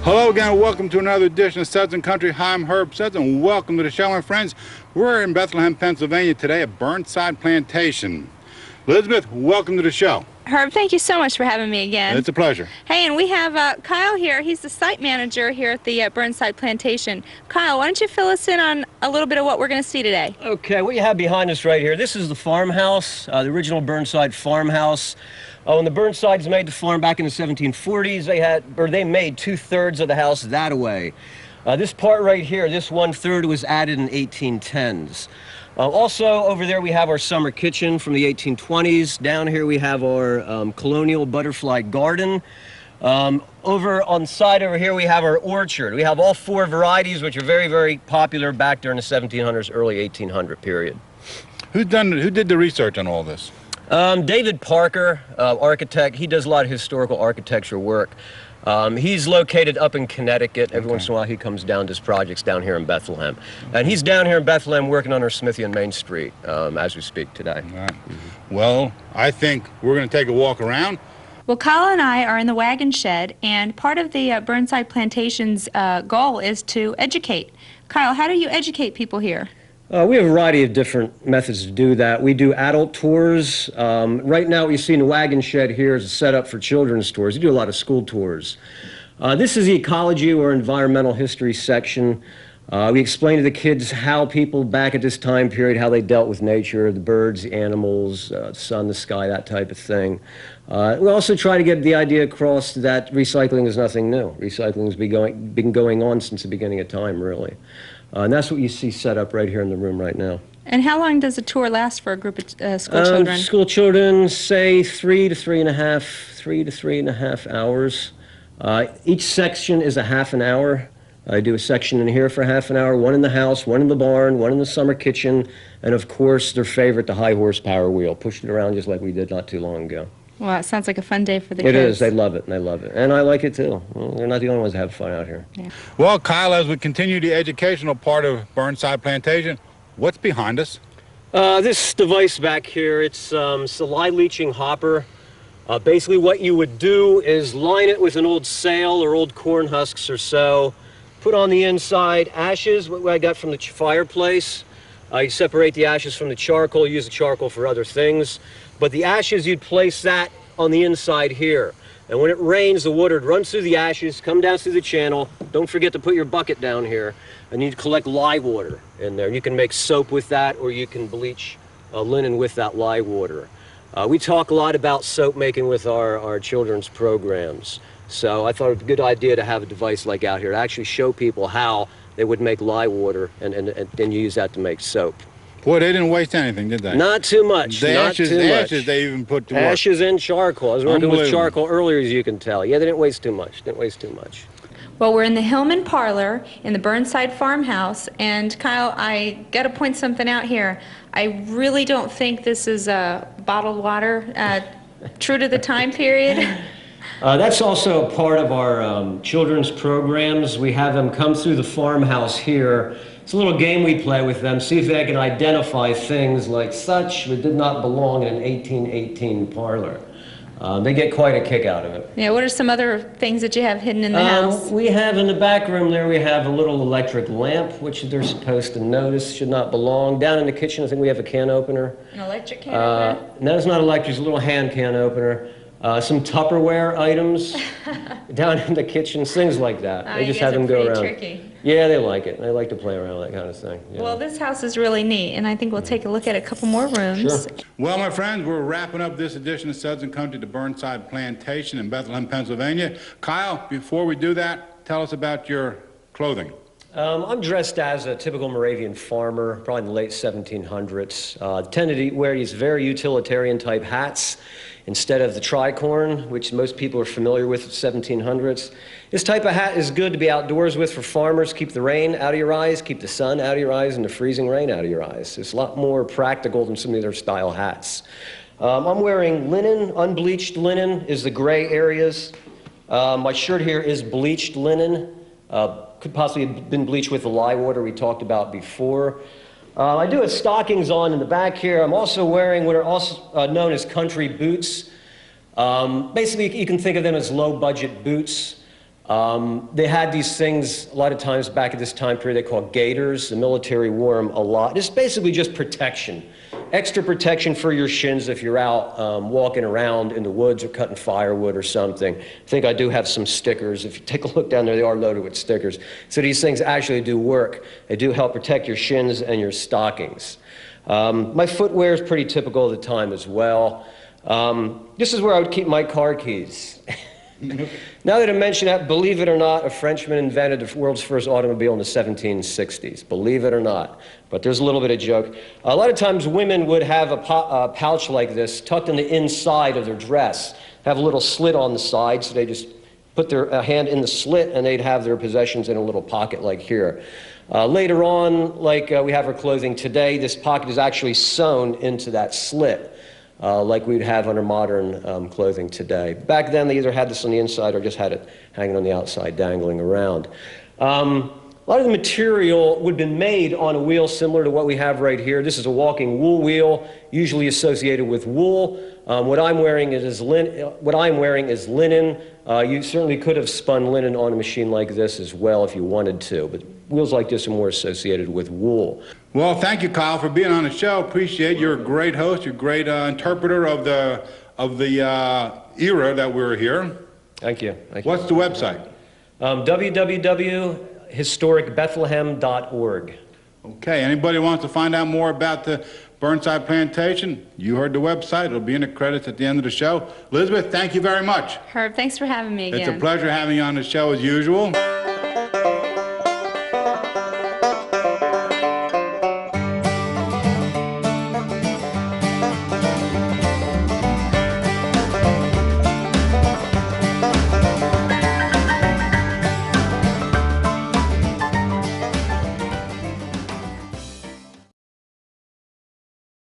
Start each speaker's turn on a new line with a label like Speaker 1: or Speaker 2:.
Speaker 1: Hello again, welcome to another edition of Suds and Country. Hi, I'm Herb Suds, and welcome to the show, my friends. We're in Bethlehem, Pennsylvania today at Burnside Plantation. Elizabeth, welcome to the show.
Speaker 2: Herb, thank you so much for having me again.
Speaker 1: It's a pleasure.
Speaker 2: Hey, and we have Kyle here. He's the site manager here at the Burnside Plantation. Kyle, why don't you fill us in on a little bit of what we're going to see today?
Speaker 3: Okay, what you have behind us right here, this is the farmhouse, the original Burnside farmhouse. When the Burnsides made the farm back in the 1740s, they made 2/3 of the house that way. This part right here, this 1/3 was added in 1810s. Also, over there we have our summer kitchen from the 1820s. Down here we have our colonial butterfly garden. Over on the side over here we have our orchard. We have all 4 varieties, which are very, very popular back during the 1700s, early 1800 period.
Speaker 1: Who did the research on all this?
Speaker 3: David Parker, architect. He does a lot of historical architecture work. He's located up in Connecticut. Every once in a while he comes down to his projects down here in Bethlehem. And he's down here in Bethlehem working on our Smithy and Main Street as we speak today.
Speaker 1: All right. Well, I think we're going to take a walk around.
Speaker 2: Well, Kyle and I are in the wagon shed, and part of the Burnside Plantation's goal is to educate. Kyle, how do you educate people here?
Speaker 3: We have a variety of different methods to do that. We do adult tours. Right now what you see in the wagon shed here is a setup for children's tours. We do a lot of school tours. This is the ecology or environmental history section. We explain to the kids how people back at this time period, how they dealt with nature, the birds, the animals, the sun, the sky, that type of thing. We also try to get the idea across that recycling is nothing new. Recycling has been going on since the beginning of time, really. And that's what you see set up right here in the room right now.
Speaker 2: And how long does a tour last for a group of school children?
Speaker 3: School children, say 3 to 3.5 hours. Each section is a half an hour. I do a section in here for half an hour, one in the house, one in the barn, one in the summer kitchen, and of course their favorite, the high horsepower wheel, pushing it around just like we did not too long ago.
Speaker 2: Well, it sounds like a fun day for the kids.
Speaker 3: It is. They love it, and they love it. And I like it, too. Well, they're not the only ones that have fun out here.
Speaker 2: Yeah.
Speaker 1: Well, Kyle, as we continue the educational part of Burnside Plantation, what's behind us?
Speaker 3: This device back here, it's a lye leaching hopper. Basically what you would do is line it with an old sail or old corn husks or so, put on the inside ashes, what I got from the fireplace. You separate the ashes from the charcoal, use the charcoal for other things. But the ashes, you'd place that on the inside here. And when it rains, the water would run through the ashes, come down through the channel. Don't forget to put your bucket down here. And you'd collect lye water in there. You can make soap with that, or you can bleach linen with that lye water. We talk a lot about soap making with our children's programs. So I thought it was a good idea to have a device like out here to actually show people how they would make lye water and then use that to make soap.
Speaker 1: Boy, they didn't waste anything, did they?
Speaker 3: Not too much.
Speaker 1: The ashes they even put to work.
Speaker 3: Ashes and charcoal. I was working with charcoal earlier, as you can tell. Yeah, they didn't waste too much. Didn't waste too much.
Speaker 2: Well, we're in the Hillman Parlor in the Burnside Farmhouse, and Kyle, I got to point something out here. I really don't think this is bottled water, true to the time period.
Speaker 3: That's also part of our children's programs. We have them come through the farmhouse here. It's a little game we play with them, see if they can identify things like such that did not belong in an 1818 parlor. They get quite a kick out of it.
Speaker 2: Yeah, what are some other things that you have hidden in the house?
Speaker 3: We have in the back room there, we have a little electric lamp, which they're supposed to notice should not belong. Down in the kitchen, I think we have a can opener.
Speaker 2: An electric can opener?
Speaker 3: No, it's not electric, it's a little hand can opener. Some Tupperware items down in the kitchen, things like that. They just have them go around.
Speaker 2: Tricky.
Speaker 3: Yeah, they like it. They like to play around with that kind of thing. Yeah.
Speaker 2: Well, this house is really neat, and I think we'll take a look at a couple more rooms.
Speaker 3: Sure.
Speaker 1: Well, my friends, we're wrapping up this edition of Suds and Country to Burnside Plantation in Bethlehem, Pennsylvania. Kyle, before we do that, tell us about your clothing.
Speaker 3: I'm dressed as a typical Moravian farmer, probably in the late 1700s. Tended to wear these very utilitarian type hats instead of the tricorn, which most people are familiar with 1700s. This type of hat is good to be outdoors with for farmers. Keep the rain out of your eyes, keep the sun out of your eyes, and the freezing rain out of your eyes. It's a lot more practical than some of the other style hats. I'm wearing linen. Unbleached linen is the gray areas. My shirt here is bleached linen. Could possibly have been bleached with the lye water we talked about before. I do have stockings on in the back here. I'm also wearing what are also known as country boots. Basically, you can think of them as low-budget boots. They had these things a lot of times back at this time period they called gaiters. The military wore them a lot. It's basically just protection. Extra protection for your shins if you're out walking around in the woods or cutting firewood or something. I think I do have some stickers. If you take a look down there, they are loaded with stickers. So these things actually do work. They do help protect your shins and your stockings. My footwear is pretty typical of the time as well. This is where I would keep my car keys. Now that I mention that, believe it or not, a Frenchman invented the world's first automobile in the 1760s. Believe it or not. But there's a little bit of joke. A lot of times women would have a pouch like this tucked in the inside of their dress, have a little slit on the side, so they just put their hand in the slit and they'd have their possessions in a little pocket like here. Later on, like we have our clothing today, this pocket is actually sewn into that slit. Like we'd have under modern clothing today. Back then, they either had this on the inside or just had it hanging on the outside, dangling around. A lot of the material would have been made on a wheel similar to what we have right here. This is a walking wool wheel, usually associated with wool. What I'm wearing is linen. You certainly could have spun linen on a machine like this as well if you wanted to, but wheels like this are more associated with wool.
Speaker 1: Well, thank you, Kyle, for being on the show. Appreciate it. You're a great host. You're a great interpreter of the era that we're here.
Speaker 3: Thank you.
Speaker 1: What's the website?
Speaker 3: www.historicbethlehem.org.
Speaker 1: Okay. Anybody wants to find out more about the Burnside Plantation? You heard the website. It'll be in the credits at the end of the show. Elizabeth, thank you very much.
Speaker 2: Herb, thanks for having me again.
Speaker 1: It's a pleasure having you on the show as usual.